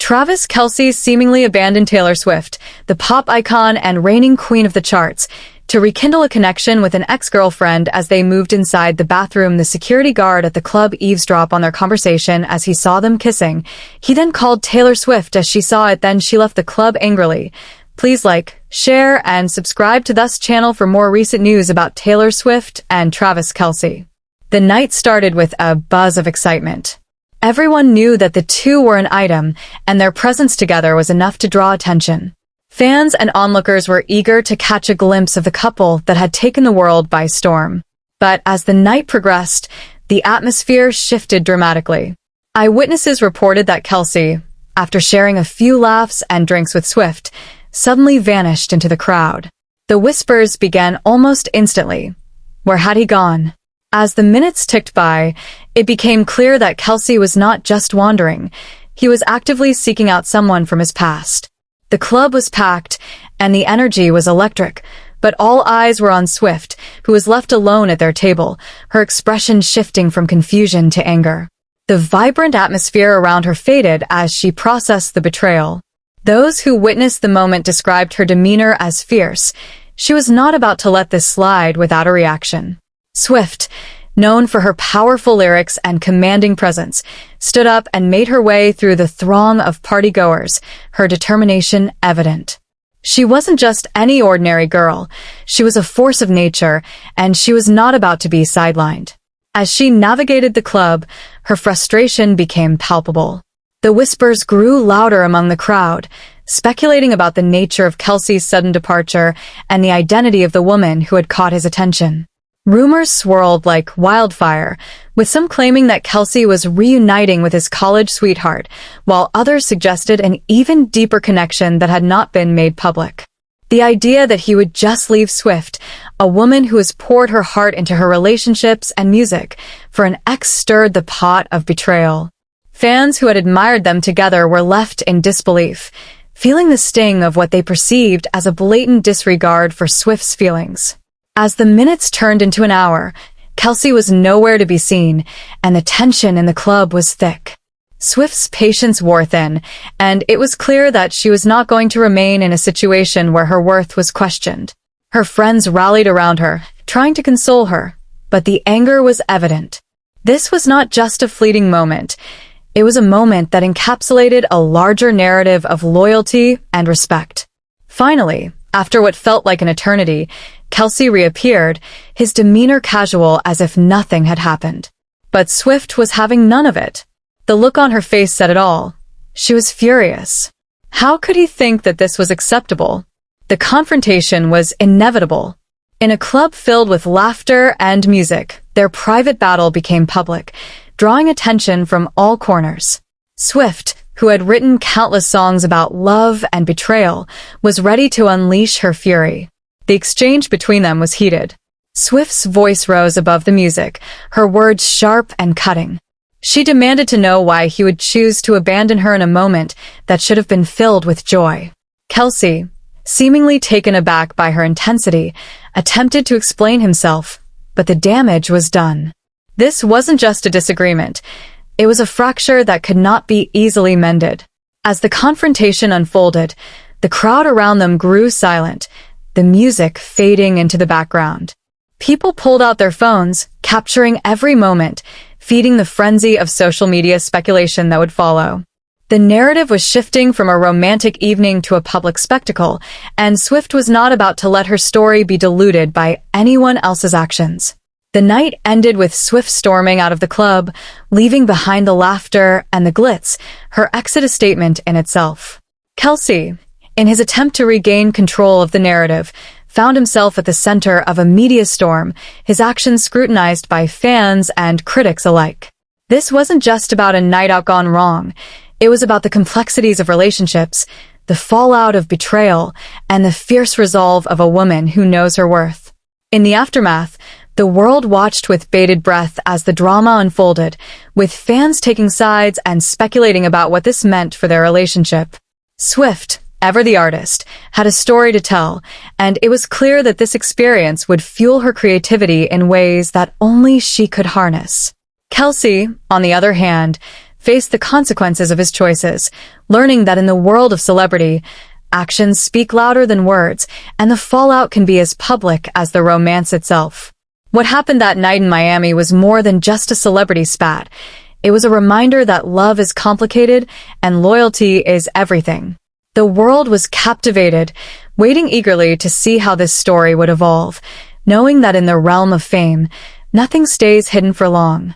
Travis Kelce seemingly abandoned Taylor Swift, the pop icon and reigning queen of the charts, to rekindle a connection with an ex-girlfriend. As they moved inside the bathroom, the security guard at the club eavesdropped on their conversation as he saw them kissing. He then called Taylor Swift as she saw it, then she left the club angrily. Please like, share, and subscribe to this channel for more recent news about Taylor Swift and Travis Kelce. The night started with a buzz of excitement. Everyone knew that the two were an item, and their presence together was enough to draw attention. Fans and onlookers were eager to catch a glimpse of the couple that had taken the world by storm. But as the night progressed, the atmosphere shifted dramatically. Eyewitnesses reported that Kelce, after sharing a few laughs and drinks with Swift, suddenly vanished into the crowd. The whispers began almost instantly. Where had he gone? As the minutes ticked by, it became clear that Kelce was not just wandering. He was actively seeking out someone from his past. The club was packed, and the energy was electric, but all eyes were on Swift, who was left alone at their table, her expression shifting from confusion to anger. The vibrant atmosphere around her faded as she processed the betrayal. Those who witnessed the moment described her demeanor as fierce. She was not about to let this slide without a reaction. Swift, known for her powerful lyrics and commanding presence, stood up and made her way through the throng of partygoers, her determination evident. She wasn't just any ordinary girl. She was a force of nature, and she was not about to be sidelined. As she navigated the club, her frustration became palpable. The whispers grew louder among the crowd, speculating about the nature of Kelce's sudden departure and the identity of the woman who had caught his attention. Rumors swirled like wildfire, with some claiming that Kelce was reuniting with his college sweetheart, while others suggested an even deeper connection that had not been made public. The idea that he would just leave Swift, a woman who has poured her heart into her relationships and music, for an ex stirred the pot of betrayal. Fans who had admired them together were left in disbelief, feeling the sting of what they perceived as a blatant disregard for Swift's feelings. As the minutes turned into an hour, Kelce was nowhere to be seen, and the tension in the club was thick. Swift's patience wore thin, and it was clear that she was not going to remain in a situation where her worth was questioned. Her friends rallied around her, trying to console her, but the anger was evident. This was not just a fleeting moment. It was a moment that encapsulated a larger narrative of loyalty and respect. Finally, after what felt like an eternity, Kelce reappeared, his demeanor casual as if nothing had happened. But Swift was having none of it. The look on her face said it all. She was furious. How could he think that this was acceptable? The confrontation was inevitable. In a club filled with laughter and music, their private battle became public, drawing attention from all corners. Swift, who had written countless songs about love and betrayal, was ready to unleash her fury. The exchange between them was heated. Swift's voice rose above the music, her words sharp and cutting. She demanded to know why he would choose to abandon her in a moment that should have been filled with joy. Kelce, seemingly taken aback by her intensity, attempted to explain himself, but the damage was done. This wasn't just a disagreement. It was a fracture that could not be easily mended. As the confrontation unfolded, the crowd around them grew silent, the music fading into the background. People pulled out their phones, capturing every moment, feeding the frenzy of social media speculation that would follow. The narrative was shifting from a romantic evening to a public spectacle, and Swift was not about to let her story be diluted by anyone else's actions. The night ended with Swift storming out of the club, leaving behind the laughter and the glitz, her exit a statement in itself. Kelce, in his attempt to regain control of the narrative, found himself at the center of a media storm, his actions scrutinized by fans and critics alike. This wasn't just about a night out gone wrong. It was about the complexities of relationships, the fallout of betrayal, and the fierce resolve of a woman who knows her worth. In the aftermath, the world watched with bated breath as the drama unfolded, with fans taking sides and speculating about what this meant for their relationship. Swift, ever the artist, had a story to tell, and it was clear that this experience would fuel her creativity in ways that only she could harness. Kelce, on the other hand, faced the consequences of his choices, learning that in the world of celebrity, actions speak louder than words, and the fallout can be as public as the romance itself. What happened that night in Miami was more than just a celebrity spat. It was a reminder that love is complicated and loyalty is everything. The world was captivated, waiting eagerly to see how this story would evolve, knowing that in the realm of fame, nothing stays hidden for long.